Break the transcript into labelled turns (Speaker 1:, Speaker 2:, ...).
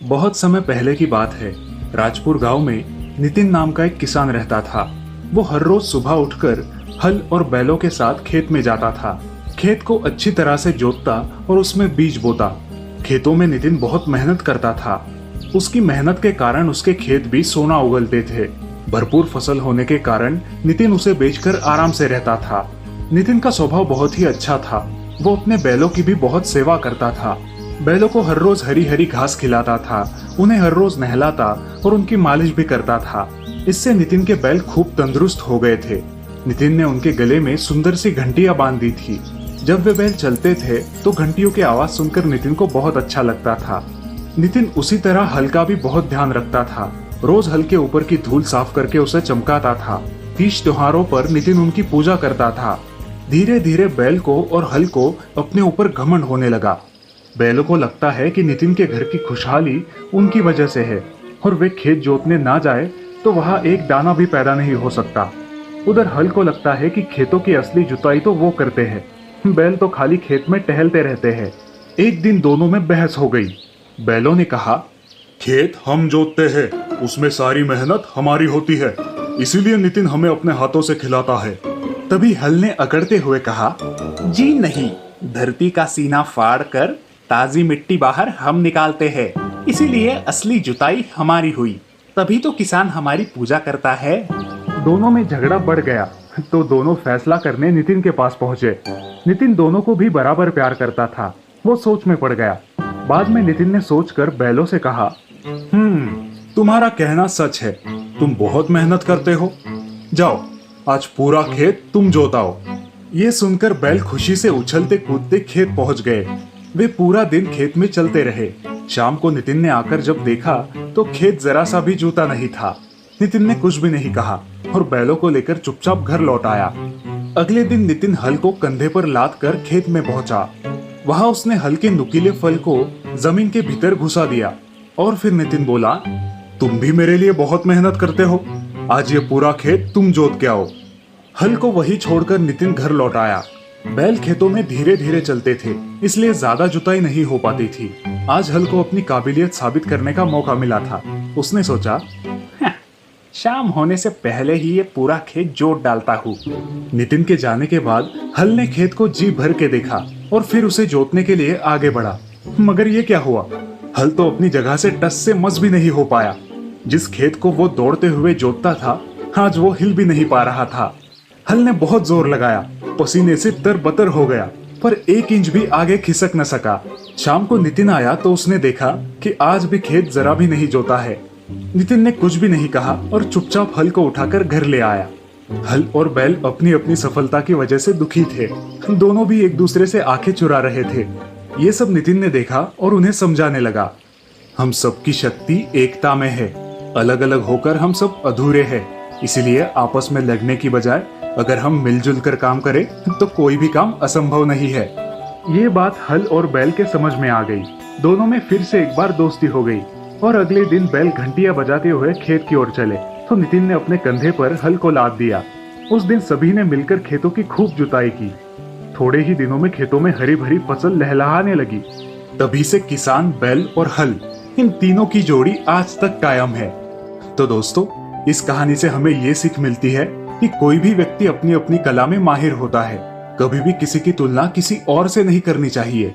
Speaker 1: बहुत समय पहले की बात है। राजपुर गांव में नितिन नाम का एक किसान रहता था। वो हर रोज सुबह उठकर हल और बैलों के साथ खेत में जाता था। खेत को अच्छी तरह से जोतता और उसमें बीज बोता। खेतों में नितिन बहुत मेहनत करता था। उसकी मेहनत के कारण उसके खेत भी सोना उगलते थे। भरपूर फसल होने के कारण नितिन उसे बेचकर आराम से रहता था। नितिन का स्वभाव बहुत ही अच्छा था। वो अपने बैलों की भी बहुत सेवा करता था। बैलों को हर रोज हरी हरी घास खिलाता था, उन्हें हर रोज नहलाता और उनकी मालिश भी करता था। इससे नितिन के बैल खूब तंदुरुस्त हो गए थे। नितिन ने उनके गले में सुंदर सी घंटियां बांध दी थी। जब वे बैल चलते थे तो घंटियों की आवाज सुनकर नितिन को बहुत अच्छा लगता था। नितिन उसी तरह हल का भी बहुत ध्यान रखता था। रोज हल के ऊपर की धूल साफ करके उसे चमकाता था। तीज त्योहारों पर नितिन उनकी पूजा करता था। धीरे धीरे बैल को और हल को अपने ऊपर घमंड होने लगा। बैलों को लगता है कि नितिन के घर की खुशहाली उनकी वजह से है और वे खेत जोतने ना जाए तो वहां एक दाना भी पैदा नहीं हो सकता। उधर हल को लगता है कि खेतों की असली जुताई तो वो करते हैं, बैल तो खाली खेत में टहलते रहते हैं। एक दिन दोनों में बहस हो गई। बैलों ने कहा,
Speaker 2: खेत हम जोतते हैं, उसमें सारी मेहनत हमारी होती है, इसीलिए नितिन हमें अपने हाथों से खिलाता है।
Speaker 1: तभी हल ने अकड़ते हुए कहा, जी नहीं, धरती का सीना फाड़ कर ताजी मिट्टी बाहर हम निकालते हैं, इसीलिए असली जुताई हमारी हुई, तभी तो किसान हमारी पूजा करता है। दोनों में झगड़ा बढ़ गया तो दोनों फैसला करने नितिन के पास पहुंचे। नितिन दोनों को भी बराबर प्यार करता था। वो सोच में पड़ गया। बाद में नितिन ने सोचकर बैलों से कहा,
Speaker 2: तुम्हारा कहना सच है, तुम बहुत मेहनत करते हो। जाओ, आज पूरा खेत तुम जोताओ।
Speaker 1: ये सुनकर बैल खुशी से उछलते कूदते खेत पहुंच गए। वे पूरा दिन खेत में चलते रहे। शाम को नितिन ने आकर जब देखा तो खेत जरा सा भी जूता नहीं था। नितिन ने कुछ भी नहीं कहा और बैलों को लेकर चुपचाप घर लौट आया। अगले दिन नितिन हल को कंधे पर लाद कर खेत में पहुंचा। वहां उसने हल के नुकीले फल को जमीन के भीतर घुसा दिया और फिर नितिन बोला,
Speaker 2: तुम भी मेरे लिए बहुत मेहनत करते हो, आज ये पूरा खेत तुम जोत के आओ।
Speaker 1: हल को वही छोड़कर नितिन घर लौट आया। बैल खेतों में धीरे धीरे चलते थे, इसलिए ज्यादा जुताई नहीं हो पाती थी। आज हल को अपनी काबिलियत साबित करने का मौका मिला था। उसने सोचा, शाम होने से पहले ही ये पूरा खेत जोत डालता हूँ। नितिन के जाने के बाद हल ने खेत को जी भर के देखा और फिर उसे जोतने के लिए आगे बढ़ा। मगर ये क्या हुआ, हल तो अपनी जगह से टस से मस भी नहीं हो पाया। जिस खेत को वो दौड़ते हुए जोतता था, आज वो हिल भी नहीं पा रहा था। हल ने बहुत जोर लगाया, पसीने से तरबतर हो गया, पर 1 इंच भी आगे खिसक न सका। शाम को नितिन आया तो उसने देखा कि आज भी खेत जरा भी नहीं जोता है। नितिन ने कुछ भी नहीं कहा और चुपचाप हल को उठाकर घर ले आया। हल और बैल अपनी अपनी सफलता की वजह से दुखी थे। दोनों भी एक दूसरे से आंखें चुरा रहे थे। ये सब नितिन ने देखा और उन्हें समझाने लगा, हम सबकी शक्ति एकता में है, अलग अलग होकर हम सब अधूरे हैं, इसीलिए आपस में लड़ने की बजाय अगर हम मिलजुल कर काम करें तो कोई भी काम असंभव नहीं है। ये बात हल और बैल के समझ में आ गई। दोनों में फिर से एक बार दोस्ती हो गई और अगले दिन बैल घंटियां बजाते हुए खेत की ओर चले तो नितिन ने अपने कंधे पर हल को लाद दिया। उस दिन सभी ने मिलकर खेतों की खूब जुताई की। थोड़े ही दिनों में खेतों में हरी भरी फसल लहलहाने लगी। तभी से किसान, बैल और हल, इन तीनों की जोड़ी आज तक कायम है। तो दोस्तों, इस कहानी से हमें ये सीख मिलती है कि कोई भी व्यक्ति अपनी अपनी कला में माहिर होता है। कभी भी किसी की तुलना किसी और से नहीं करनी चाहिए।